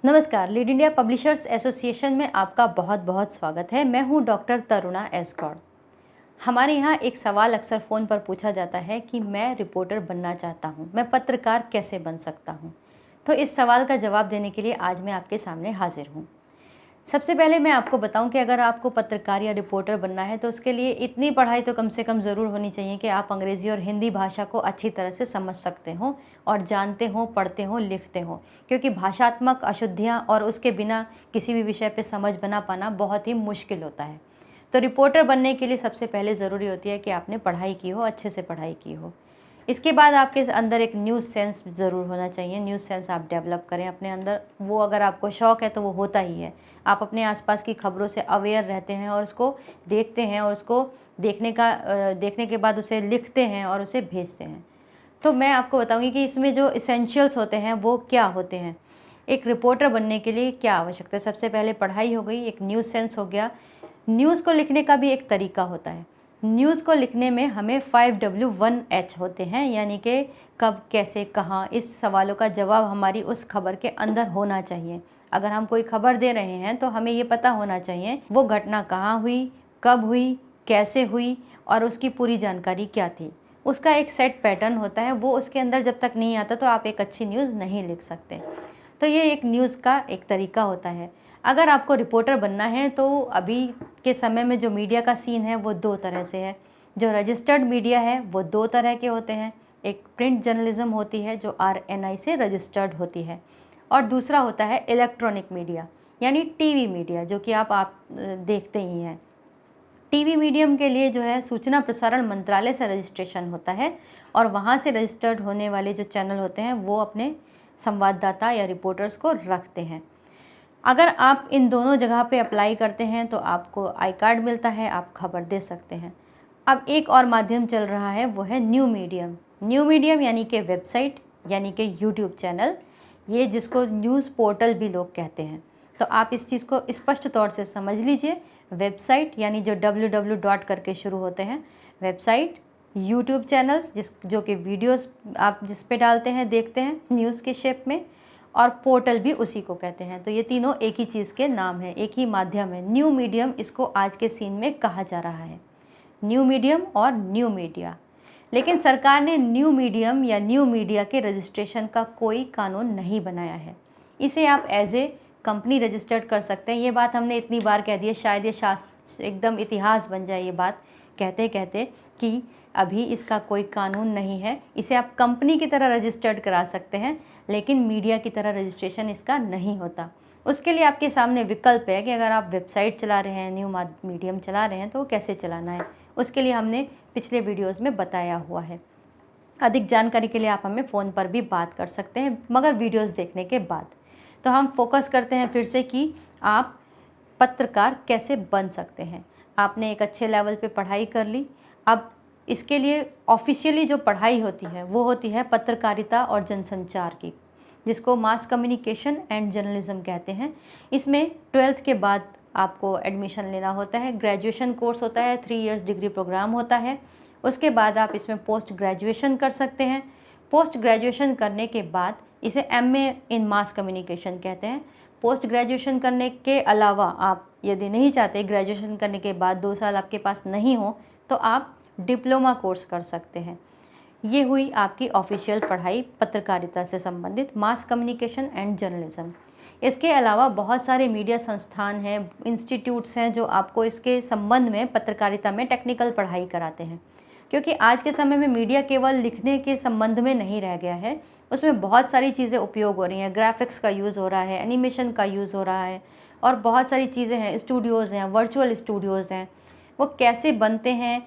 नमस्कार, lead India publishers association में आपका बहुत बहुत स्वागत है। मैं हूं डॉक्टर तरुणा एस गौड़। हमारे यहाँ एक सवाल अक्सर फ़ोन पर पूछा जाता है कि मैं रिपोर्टर बनना चाहता हूं, मैं पत्रकार कैसे बन सकता हूं। तो इस सवाल का जवाब देने के लिए आज मैं आपके सामने हाजिर हूं। सबसे पहले मैं आपको बताऊं कि अगर आपको पत्रकार या रिपोर्टर बनना है तो उसके लिए इतनी पढ़ाई तो कम से कम ज़रूर होनी चाहिए कि आप अंग्रेज़ी और हिंदी भाषा को अच्छी तरह से समझ सकते हो और जानते हो, पढ़ते हो, लिखते हो, क्योंकि भाषात्मक अशुद्धियाँ और उसके बिना किसी भी विषय पे समझ बना पाना बहुत ही मुश्किल होता है। तो रिपोर्टर बनने के लिए सबसे पहले ज़रूरी होती है कि आपने पढ़ाई की हो, अच्छे से पढ़ाई की हो। इसके बाद आपके अंदर एक न्यूज़ सेंस ज़रूर होना चाहिए। न्यूज़ सेंस आप डेवलप करें अपने अंदर, वो अगर आपको शौक़ है तो वो होता ही है। आप अपने आसपास की खबरों से अवेयर रहते हैं और उसको देखते हैं और उसको देखने के बाद उसे लिखते हैं और उसे भेजते हैं। तो मैं आपको बताऊंगी कि इसमें जो इसेंशियल्स होते हैं वो क्या होते हैं। एक रिपोर्टर बनने के लिए क्या आवश्यकता है? सबसे पहले पढ़ाई हो गई, एक न्यूज़ सेंस हो गया। न्यूज़ को लिखने का भी एक तरीका होता है। न्यूज़ को लिखने में हमें 5W1H होते हैं, यानी कि कब, कैसे, कहाँ, इस सवालों का जवाब हमारी उस खबर के अंदर होना चाहिए। अगर हम कोई खबर दे रहे हैं तो हमें ये पता होना चाहिए वो घटना कहाँ हुई, कब हुई, कैसे हुई और उसकी पूरी जानकारी क्या थी। उसका एक सेट पैटर्न होता है, वो उसके अंदर जब तक नहीं आता तो आप एक अच्छी न्यूज़ नहीं लिख सकते। तो ये एक न्यूज़ का एक तरीका होता है। अगर आपको रिपोर्टर बनना है तो अभी के समय में जो मीडिया का सीन है वो दो तरह से है। जो रजिस्टर्ड मीडिया है वो दो तरह के होते हैं। एक प्रिंट जर्नलिज्म होती है जो RNI से रजिस्टर्ड होती है, और दूसरा होता है इलेक्ट्रॉनिक मीडिया यानी टीवी मीडिया, जो कि आप देखते ही हैं। टीवी मीडियम के लिए जो है सूचना प्रसारण मंत्रालय से रजिस्ट्रेशन होता है, और वहाँ से रजिस्टर्ड होने वाले जो चैनल होते हैं वो अपने संवाददाता या रिपोर्टर्स को रखते हैं। अगर आप इन दोनों जगह पे अप्लाई करते हैं तो आपको आई कार्ड मिलता है, आप खबर दे सकते हैं। अब एक और माध्यम चल रहा है, वो है न्यू मीडियम। न्यू मीडियम यानी कि वेबसाइट, यानी कि यूट्यूब चैनल, ये जिसको न्यूज़ पोर्टल भी लोग कहते हैं। तो आप इस चीज़ को स्पष्ट तौर से समझ लीजिए। वेबसाइट यानी जो www करके शुरू होते हैं, वेबसाइट, यूट्यूब चैनल्स जो कि वीडियोस आप जिस पे डालते हैं, देखते हैं न्यूज़ के शेप में, और पोर्टल भी उसी को कहते हैं। तो ये तीनों एक ही चीज़ के नाम हैं, एक ही माध्यम है। न्यू मीडियम इसको आज के सीन में कहा जा रहा है, न्यू मीडियम और न्यू मीडिया। लेकिन सरकार ने न्यू मीडियम या न्यू मीडिया के रजिस्ट्रेशन का कोई कानून नहीं बनाया है। इसे आप एज ए कंपनी रजिस्टर्ड कर सकते हैं। ये बात हमने इतनी बार कह दी है, शायद ये शास्त्र एकदम इतिहास बन जाए ये बात कहते कहते कि अभी इसका कोई कानून नहीं है। इसे आप कंपनी की तरह रजिस्टर्ड करा सकते हैं, लेकिन मीडिया की तरह रजिस्ट्रेशन इसका नहीं होता। उसके लिए आपके सामने विकल्प है कि अगर आप वेबसाइट चला रहे हैं, न्यू मीडियम चला रहे हैं, तो वो कैसे चलाना है। उसके लिए हमने पिछले वीडियोज़ में बताया हुआ है। अधिक जानकारी के लिए आप हमें फ़ोन पर भी बात कर सकते हैं, मगर वीडियोज़ देखने के बाद। तो हम फोकस करते हैं फिर से कि आप पत्रकार कैसे बन सकते हैं। आपने एक अच्छे लेवल पे पढ़ाई कर ली। अब इसके लिए ऑफिशियली जो पढ़ाई होती है वो होती है पत्रकारिता और जनसंचार की, जिसको मास कम्युनिकेशन एंड जर्नलिज्म कहते हैं। इसमें 12th के बाद आपको एडमिशन लेना होता है। ग्रेजुएशन कोर्स होता है, 3 इयर्स डिग्री प्रोग्राम होता है। उसके बाद आप इसमें पोस्ट ग्रेजुएशन कर सकते हैं। पोस्ट ग्रेजुएशन करने के बाद इसे MA इन मास कम्युनिकेशन कहते हैं। पोस्ट ग्रेजुएशन करने के अलावा आप यदि नहीं चाहते, ग्रेजुएशन करने के बाद 2 साल आपके पास नहीं हो, तो आप डिप्लोमा कोर्स कर सकते हैं। ये हुई आपकी ऑफिशियल पढ़ाई पत्रकारिता से संबंधित, मास कम्युनिकेशन एंड जर्नलिज्म। इसके अलावा बहुत सारे मीडिया संस्थान हैं, इंस्टीट्यूट्स हैं जो आपको इसके संबंध में पत्रकारिता में टेक्निकल पढ़ाई कराते हैं। क्योंकि आज के समय में मीडिया केवल लिखने के संबंध में नहीं रह गया है, उसमें बहुत सारी चीज़ें उपयोग हो रही हैं। ग्राफिक्स का यूज़ हो रहा है, एनिमेशन का यूज़ हो रहा है, और बहुत सारी चीज़ें हैं। स्टूडियोज़ हैं, वर्चुअल स्टूडियोज़ हैं। वो कैसे बनते हैं,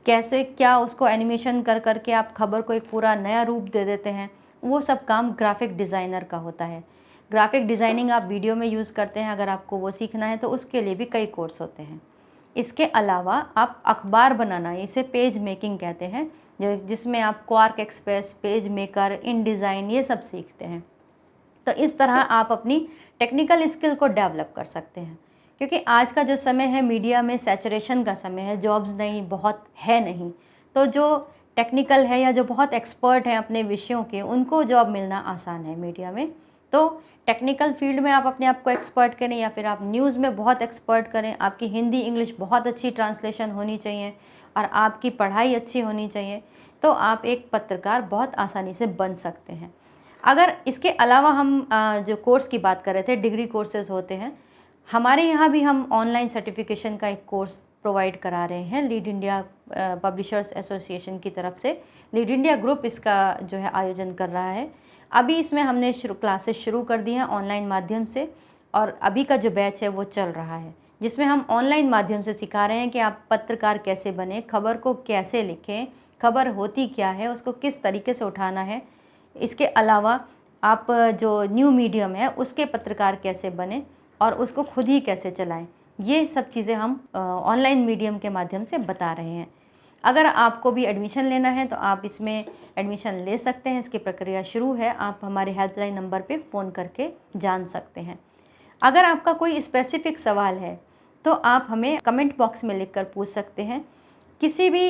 कैसे क्या उसको एनिमेशन कर कर के आप खबर को एक पूरा नया रूप दे देते हैं, वो सब काम ग्राफिक डिज़ाइनर का होता है। ग्राफिक डिज़ाइनिंग आप वीडियो में यूज़ करते हैं, अगर आपको वो सीखना है तो उसके लिए भी कई कोर्स होते हैं। इसके अलावा आप अखबार बनाना, इसे पेज मेकिंग कहते हैं, जिसमें आप क्वार्क एक्सप्रेस, पेज मेकर, इन डिज़ाइन, ये सब सीखते हैं। तो इस तरह आप अपनी टेक्निकल स्किल को डेवलप कर सकते हैं। क्योंकि आज का जो समय है मीडिया में सैचुरेशन का समय है, जॉब्स नहीं, बहुत है नहीं। तो जो टेक्निकल है या जो बहुत एक्सपर्ट हैं अपने विषयों के, उनको जॉब मिलना आसान है मीडिया में। तो टेक्निकल फील्ड में आप अपने आप को एक्सपर्ट करें या फिर आप न्यूज़ में बहुत एक्सपर्ट करें, आपकी हिंदी इंग्लिश बहुत अच्छी ट्रांसलेशन होनी चाहिए और आपकी पढ़ाई अच्छी होनी चाहिए, तो आप एक पत्रकार बहुत आसानी से बन सकते हैं। अगर इसके अलावा हम जो कोर्स की बात कर रहे थे, डिग्री कोर्सेज़ होते हैं, हमारे यहाँ भी हम ऑनलाइन सर्टिफिकेशन का एक कोर्स प्रोवाइड करा रहे हैं लीड इंडिया पब्लिशर्स एसोसिएशन की तरफ से। लीड इंडिया ग्रुप इसका जो है आयोजन कर रहा है। अभी इसमें हमने क्लासेस शुरू कर दी हैं ऑनलाइन माध्यम से, और अभी का जो बैच है वो चल रहा है, जिसमें हम ऑनलाइन माध्यम से सिखा रहे हैं कि आप पत्रकार कैसे बने, खबर को कैसे लिखें, खबर होती क्या है, उसको किस तरीके से उठाना है। इसके अलावा आप जो न्यू मीडियम है उसके पत्रकार कैसे बने और उसको खुद ही कैसे चलाएं, ये सब चीज़ें हम ऑनलाइन मीडियम के माध्यम से बता रहे हैं। अगर आपको भी एडमिशन लेना है तो आप इसमें एडमिशन ले सकते हैं, इसकी प्रक्रिया शुरू है। आप हमारे हेल्पलाइन नंबर पे फ़ोन करके जान सकते हैं। अगर आपका कोई स्पेसिफ़िक सवाल है तो आप हमें कमेंट बॉक्स में लिखकर पूछ सकते हैं। किसी भी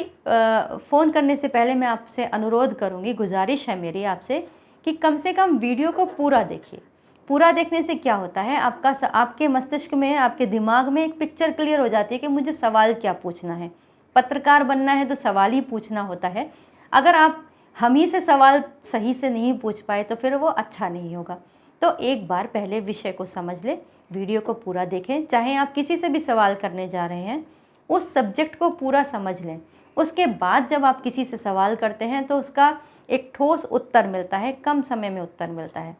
फ़ोन करने से पहले मैं आपसे अनुरोध करूँगी, गुजारिश है मेरी आपसे कि कम से कम वीडियो को पूरा देखिए। पूरा देखने से क्या होता है, आपके मस्तिष्क में, आपके दिमाग में एक पिक्चर क्लियर हो जाती है कि मुझे सवाल क्या पूछना है। पत्रकार बनना है तो सवाल ही पूछना होता है। अगर आप हम ही से सवाल सही से नहीं पूछ पाए तो फिर वो अच्छा नहीं होगा। तो एक बार पहले विषय को समझ लें, वीडियो को पूरा देखें। चाहे आप किसी से भी सवाल करने जा रहे हैं, उस सब्जेक्ट को पूरा समझ लें। उसके बाद जब आप किसी से सवाल करते हैं तो उसका एक ठोस उत्तर मिलता है, कम समय में उत्तर मिलता है,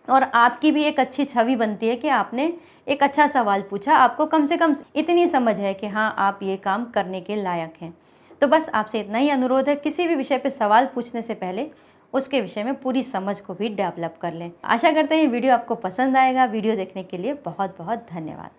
और आपकी भी एक अच्छी छवि बनती है कि आपने एक अच्छा सवाल पूछा। आपको कम से कम इतनी समझ है कि हाँ, आप ये काम करने के लायक हैं। तो बस आपसे इतना ही अनुरोध है, किसी भी विषय पे सवाल पूछने से पहले उसके विषय में पूरी समझ को भी डेवलप कर लें। आशा करते हैं वीडियो आपको पसंद आएगा। वीडियो देखने के लिए बहुत बहुत धन्यवाद।